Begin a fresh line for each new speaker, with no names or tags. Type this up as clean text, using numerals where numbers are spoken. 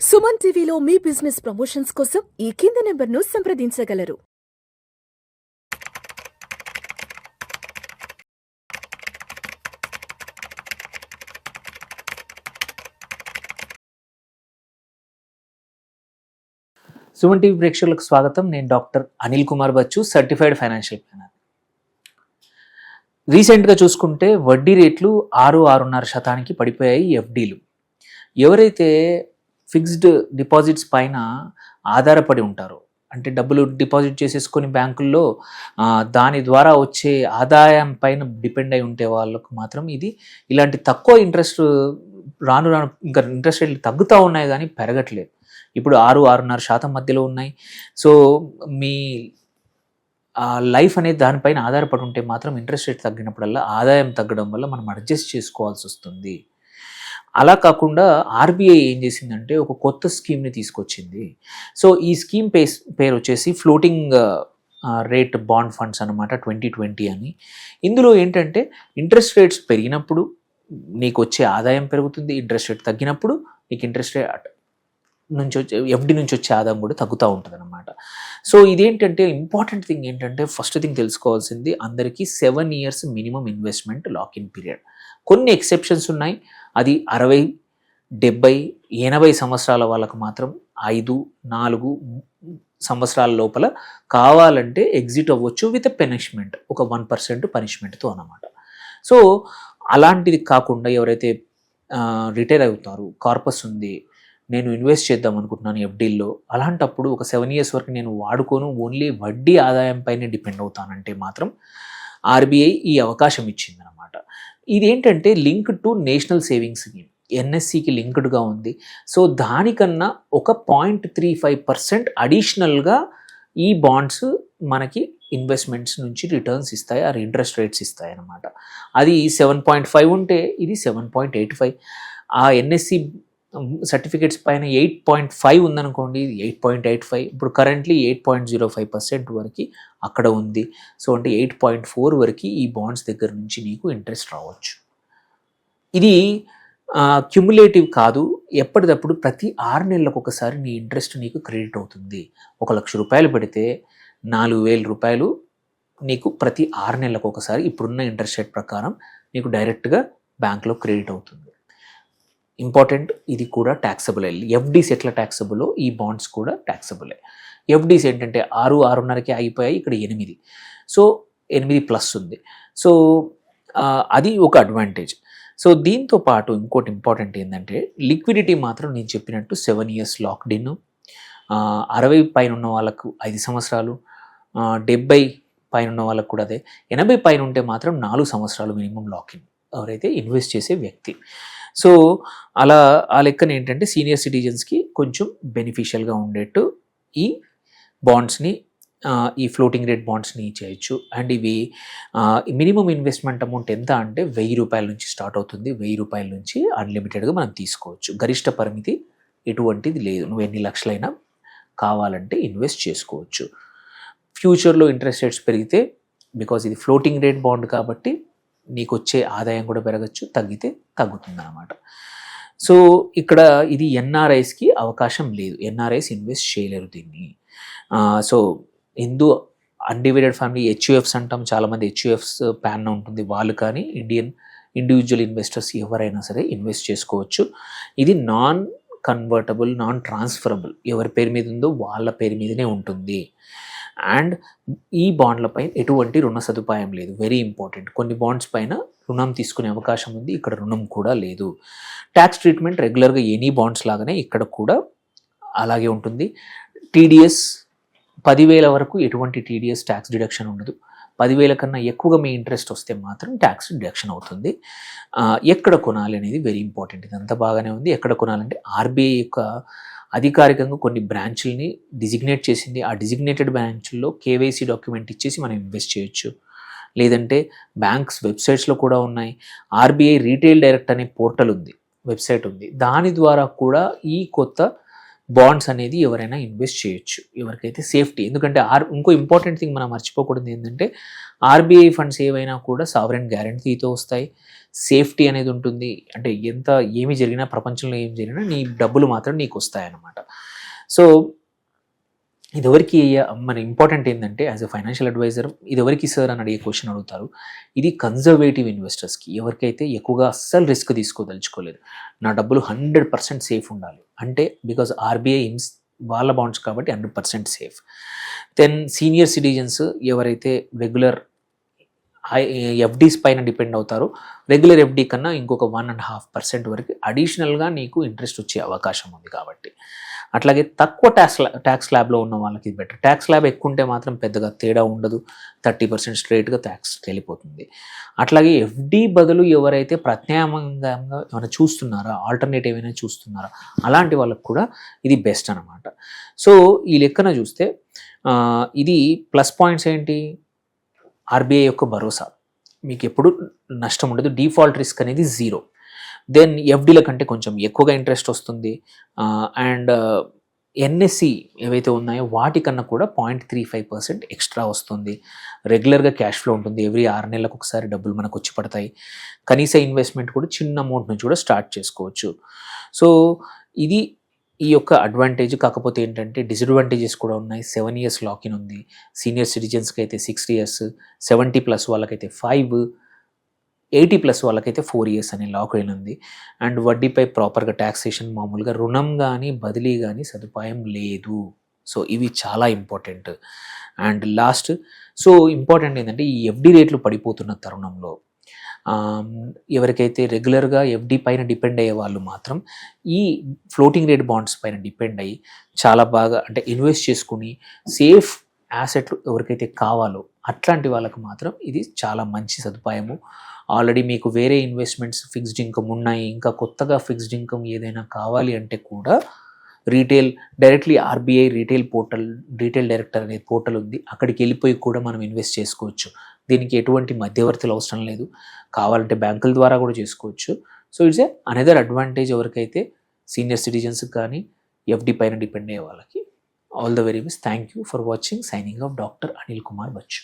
సుమన్ టీవీలో మీ business promotions కోసం ఈ కింది నెంబర్ను సంప్రదించగలరు.
సుమన్ టీవీ ప్రేక్షకులకు స్వాగతం. నేను doctor Anil Kumar Bachchu, certified financial planner. రీసెంట్గా చూసుకుంటే వడ్డీ రేట్లు 6-6.5% పడిపోయాయి ఎఫ్డీలు. ఎవరైతే ఫిక్స్డ్ డిపాజిట్స్ పైన ఆధారపడి ఉంటారో, అంటే డబ్బులు డిపాజిట్ చేసేసుకొని బ్యాంకుల్లో దాని ద్వారా వచ్చే ఆదాయం పైన డిపెండ్ అయి ఉంటే వాళ్ళకు మాత్రం ఇది ఇలాంటి తక్కువ ఇంట్రెస్ట్ రాను రాను ఇంకా ఇంట్రెస్ట్ రేట్లు తగ్గుతూ ఉన్నాయి కానీ పెరగట్లేదు. ఇప్పుడు 6-6.5% మధ్యలో ఉన్నాయి. సో మీ లైఫ్ అనేది దానిపైన ఆధారపడి ఉంటే మాత్రం ఇంట్రెస్ట్ రేట్ తగ్గినప్పుడల్లా ఆదాయం తగ్గడం వల్ల మనం అడ్జస్ట్ చేసుకోవాల్సి వస్తుంది. అలా కాకుండా ఆర్బీఐ ఏం చేసిందంటే ఒక కొత్త స్కీమ్ని తీసుకొచ్చింది. సో ఈ స్కీమ్ పేరు వచ్చేసి ఫ్లోటింగ్ రేట్ బాండ్ ఫండ్స్ అనమాట, 2020 అని. ఇందులో ఏంటంటే ఇంట్రెస్ట్ రేట్స్ పెరిగినప్పుడు నీకు వచ్చే ఆదాయం పెరుగుతుంది, ఇంట్రెస్ట్ రేట్ తగ్గినప్పుడు నీకు ఇంట్రెస్ట్ రేట్ నుంచి వచ్చే ఎఫ్డి నుంచి వచ్చే ఆదాయం కూడా తగ్గుతూ ఉంటుంది అనమాట. సో ఇదేంటంటే ఇంపార్టెంట్ థింగ్ ఏంటంటే ఫస్ట్ థింగ్ తెలుసుకోవాల్సింది అందరికీ 7 years minimum investment lock-in period. కొన్ని ఎక్సెప్షన్స్ ఉన్నాయి. అది 60, 70, 80 సంవత్సరాల వాళ్ళకు మాత్రం 5-4 సంవత్సరాల లోపల కావాలంటే ఎగ్జిట్ అవ్వచ్చు విత్ పనిష్మెంట్, ఒక 1% పనిష్మెంట్తో అన్నమాట. సో అలాంటిది కాకుండా ఎవరైతే రిటైర్ అవుతారు, కార్పస్ ఉంది, నేను ఇన్వెస్ట్ చేద్దాం అనుకుంటున్నాను ఎఫ్డీల్లో, అలాంటప్పుడు ఒక 7 years వరకు నేను వాడుకోను, ఓన్లీ వడ్డీ ఆదాయం పైన డిపెండ్ అవుతానంటే మాత్రం ఆర్బీఐ ఈ అవకాశం ఇచ్చిందనమాట. ఇదేంటంటే link to national savings scheme, ఎన్ఎస్సికి లింక్డ్గా ఉంది. సో దానికన్నా ఒక 0.35% అడిషనల్గా ఈ బాండ్స్ మనకి ఇన్వెస్ట్మెంట్స్ నుంచి రిటర్న్స్ ఇస్తాయి, ఆ ఇంట్రెస్ట్ రేట్స్ ఇస్తాయి అన్నమాట. అది 7.5 ఉంటే ఇది 7.85. ఆ ఎన్ఎస్సి సర్టిఫికేట్స్ పైన 8.5 ఉందనుకోండి, ఇది 8.85. ఇప్పుడు కరెంట్లీ 8.05% వరకు అక్కడ ఉంది. సో అంటే 8.4 వరకు ఈ బాండ్స్ దగ్గర నుంచి నీకు ఇంట్రెస్ట్ రావచ్చు. ఇది క్యుములేటివ్ కాదు, ఎప్పటికప్పుడు ప్రతి 6 నెలలకు ఒకసారి నీ ఇంట్రెస్ట్ నీకు క్రెడిట్ అవుతుంది. 1 లక్ష రూపాయలు పెడితే 4,000 రూపాయలు నీకు ప్రతి 6 నెలలకు ఒకసారి ఇప్పుడున్న ఇంట్రెస్ట్ రేట్ ప్రకారం నీకు డైరెక్ట్గా బ్యాంక్లో క్రెడిట్ అవుతుంది. ఇంపార్టెంట్, ఇది కూడా ట్యాక్సబుల్. ఎఫ్డీస్ ఎట్లా ట్యాక్సబుల్లో ఈ బాండ్స్ కూడా ట్యాక్సబులే. ఎఫ్డీస్ ఏంటంటే 6-6.5కి అయిపోయాయి, ఇక్కడ 8. సో 8+ ఉంది. సో అది ఒక అడ్వాంటేజ్. సో దీంతో పాటు ఇంకోటి ఇంపార్టెంట్ ఏంటంటే లిక్విడిటీ మాత్రం నేను చెప్పినట్టు 7 years లాక్డ్ ఇన్, 60 పైన ఉన్న వాళ్ళకు 5 సంవత్సరాలు, 70 పైన ఉన్న వాళ్ళకు కూడా అదే, 80 పైన ఉంటే మాత్రం 4 సంవత్సరాలు మినిమం లాక్ఇన్ ఎవరైతే ఇన్వెస్ట్ చేసే వ్యక్తి. సో అలా ఆ లెక్కన ఏంటంటే సీనియర్ సిటిజన్స్కి కొంచెం బెనిఫిషియల్గా ఉండేట్టు ఈ బాండ్స్ని, ఈ ఫ్లోటింగ్ రేట్ బాండ్స్ని చేయొచ్చు. అండ్ ఇవి మినిమం ఇన్వెస్ట్మెంట్ అమౌంట్ ఎంత అంటే 1,000 రూపాయల నుంచి స్టార్ట్ అవుతుంది. 1,000 రూపాయల నుంచి అన్లిమిటెడ్గా మనం తీసుకోవచ్చు. గరిష్ట పరిమితి ఎటువంటిది లేదు, నువ్వు ఎన్ని లక్షలైనా కావాలంటే ఇన్వెస్ట్ చేసుకోవచ్చు. ఫ్యూచర్లో ఇంట్రెస్ట్ రేట్స్ పెరిగితే, బికాజ్ ఇది ఫ్లోటింగ్ రేట్ బాండ్ కాబట్టి నీకు వచ్చే ఆదాయం కూడా పెరగచ్చు, తగ్గితే తగ్గుతుంది అన్నమాట. సో ఇక్కడ ఇది ఎన్ఆర్ఐస్కి అవకాశం లేదు, ఎన్ఆర్ఐస్ ఇన్వెస్ట్ చేయలేరు దీన్ని. సో హిందూ అన్డివైడెడ్ ఫ్యామిలీ హెచ్యుఎఫ్స్ అంటాం, చాలామంది హెచ్యుఎఫ్స్ ప్యాన్ ఉంటుంది, వాళ్ళు కానీ ఇండివిజువల్ ఇన్వెస్టర్స్ ఎవరైనా సరే ఇన్వెస్ట్ చేసుకోవచ్చు. ఇది నాన్ కన్వర్టబుల్, నాన్ ట్రాన్స్ఫరబుల్, ఎవరి పేరు మీద ఉందో వాళ్ళ పేరు మీదనే ఉంటుంది. అండ్ ఈ బాండ్ల పైన ఎటువంటి రుణ సదుపాయం లేదు, వెరీ ఇంపార్టెంట్. కొన్ని బాండ్స్ పైన రుణం తీసుకునే అవకాశం ఉంది, ఇక్కడ రుణం కూడా లేదు. ట్యాక్స్ ట్రీట్మెంట్ రెగ్యులర్గా ఎనీ బాండ్స్ లాగానే ఇక్కడ కూడా అలాగే ఉంటుంది. టీడీఎస్ 10,000 వరకు ఎటువంటి టీడీఎస్ ట్యాక్స్ డిడక్షన్ ఉండదు. 10,000 కన్నా ఎక్కువగా మీ ఇంట్రెస్ట్ వస్తే మాత్రం ట్యాక్స్ డిడక్షన్ అవుతుంది. ఎక్కడ కొనాలి అనేది వెరీ ఇంపార్టెంట్. ఇదంతా బాగానే ఉంది. ఎక్కడ కొనాలంటే ఆర్బీఐ యొక్క అధికారికంగా కొన్ని బ్రాంచ్ల్ని డిజిగ్నేట్ చేసింది. ఆ డిజిగ్నేటెడ్ బ్రాంచ్ల్లో కేవైసీ డాక్యుమెంట్ ఇచ్చేసి మనం ఇన్వెస్ట్ చేయొచ్చు. లేదంటే బ్యాంక్స్ వెబ్సైట్స్లో కూడా ఉన్నాయి. ఆర్బీఐ రీటైల్ డైరెక్ట్ అనే పోర్టల్ ఉంది, వెబ్సైట్ ఉంది, దాని ద్వారా కూడా ఈ కొత్త బాండ్స్ అనేది ఎవరైనా ఇన్వెస్ట్ చేయొచ్చు, ఎవరికైతే సేఫ్టీ. ఎందుకంటే ఇంకో ఇంపార్టెంట్ థింగ్ మనం మర్చిపోకూడదు ఏంటంటే ఆర్బీఐ ఫండ్స్ ఏవైనా కూడా సావరెన్ గ్యారంటీతో వస్తాయి, సేఫ్టీ అనేది ఉంటుంది. అంటే ఏమి జరిగినా, ప్రపంచంలో ఏం జరిగినా నీ డబ్బులు మాత్రం నీకు వస్తాయన్నమాట. సో ఇదివరకు మన ఇంపార్టెంట్ ఏంటంటే యాజ్ ఎ ఫైనాన్షియల్ అడ్వైజర్ ఇదివరకు సార్ అని అడిగే క్వశ్చన్ అడుగుతారు. ఇది కన్జర్వేటివ్ ఇన్వెస్టర్స్కి, ఎవరికైతే ఎక్కువగా అస్సలు రిస్క్ తీసుకోదలుచుకోలేదు, నా డబ్బులు 100% సేఫ్ ఉండాలి అంటే, బికాజ్ ఆర్బీఐ వాళ్ళ బాండ్స్ కాబట్టి 100% సేఫ్. దెన్ సీనియర్ సిటిజన్స్ ఎవరైతే రెగ్యులర్ ఎఫ్డీస్ పైన డిపెండ్ అవుతారో, రెగ్యులర్ ఎఫ్డీ కన్నా ఇంకొక 1.5% వరకు అడిషనల్గా నీకు ఇంట్రెస్ట్ వచ్చే అవకాశం ఉంది కాబట్టి. అట్లాగే తక్కువ ట్యాక్స్ స్లాబ్లో ఉన్న వాళ్ళకి బెటర్. ట్యాక్స్ స్లాబ్ ఎక్కువ ఉంటే మాత్రం పెద్దగా తేడా ఉండదు, 30% స్ట్రైట్గా ట్యాక్స్ వెళ్ళిపోతుంది. అట్లాగే ఎఫ్డీ బదులు ఎవరైతే ప్రత్యామ్నాయంగా ఏమైనా చూస్తున్నారా, ఆల్టర్నేటివ్ ఏమైనా చూస్తున్నారా, అలాంటి వాళ్ళకు కూడా ఇది బెస్ట్ అనమాట. సో ఈ లెక్కన చూస్తే ఇది ప్లస్ పాయింట్స్ ఏంటి, ఆర్బీఐ యొక్క భరోసా, మీకు ఎప్పుడు నష్టం ఉండదు, డిఫాల్ట్ రిస్క్ అనేది 0. దెన్ ఎఫ్డీల కంటే కొంచెం ఎక్కువగా ఇంట్రెస్ట్ వస్తుంది. అండ్ ఎన్ఎస్సి ఏవైతే ఉన్నాయో వాటికన్నా కూడా 0.35% ఎక్స్ట్రా వస్తుంది. రెగ్యులర్గా క్యాష్ ఫ్లో ఉంటుంది, ఎవ్రీ 6 నెలలకు ఒకసారి డబ్బులు మనకు వచ్చి పడతాయి. కనీస ఇన్వెస్ట్మెంట్ కూడా చిన్న అమౌంట్ నుంచి కూడా స్టార్ట్ చేసుకోవచ్చు. సో ఇది ఈ యొక్క అడ్వాంటేజ్. కాకపోతే ఏంటంటే డిసడ్వాంటేజెస్ కూడా ఉన్నాయి. 7 years లాకిన్ ఉంది, సీనియర్ సిటిజన్స్కి అయితే 6 years, 70+ వాళ్ళకైతే 5, 80+ వాళ్ళకైతే 4 years అని లాక్ అయిన ఉంది. అండ్ వడ్డీపై ప్రాపర్గా ట్యాక్సేషన్, మామూలుగా రుణం కానీ బదిలీ కానీ సదుపాయం లేదు. సో ఇవి చాలా important. And last, so important ఏంటంటే ఈ ఎఫ్డీ రేట్లు పడిపోతున్న తరుణంలో ఎవరికైతే రెగ్యులర్గా ఎఫ్డీ పైన డిపెండ్ అయ్యే వాళ్ళు మాత్రం ఈ ఫ్లోటింగ్ రేట్ బాండ్స్ పైన డిపెండ్ అయ్యి చాలా బాగా అంటే ఇన్వెస్ట్ చేసుకుని సేఫ్ యాసెట్లు ఎవరికైతే కావాలో అట్లాంటి వాళ్ళకు మాత్రం ఇది చాలా మంచి సదుపాయము. ఆల్రెడీ మీకు వేరే ఇన్వెస్ట్మెంట్స్ ఫిక్స్డ్ ఇన్కమ్ ఉన్నాయి, ఇంకా కొత్తగా ఫిక్స్డ్ ఇన్కమ్ ఏదైనా కావాలి అంటే కూడా డైరెక్ట్లీ ఆర్బీఐ రీటైల్ డైరెక్టర్ అనే పోర్టల్ ఉంది, అక్కడికి వెళ్ళిపోయి కూడా మనం ఇన్వెస్ట్ చేసుకోవచ్చు. దీనికి ఎటువంటి మధ్యవర్తులు అవసరం లేదు, కావాలంటే బ్యాంకుల ద్వారా కూడా చేసుకోవచ్చు. సో ఇట్స్ అనదర్ అడ్వాంటేజ్ ఎవరికైతే సీనియర్ సిటిజన్స్ కానీ ఎఫ్డీ పైన డిపెండ్ అయ్యే వాళ్ళకి. All the very best. Thank you for watching. Signing off doctor Anil Kumar Bachu.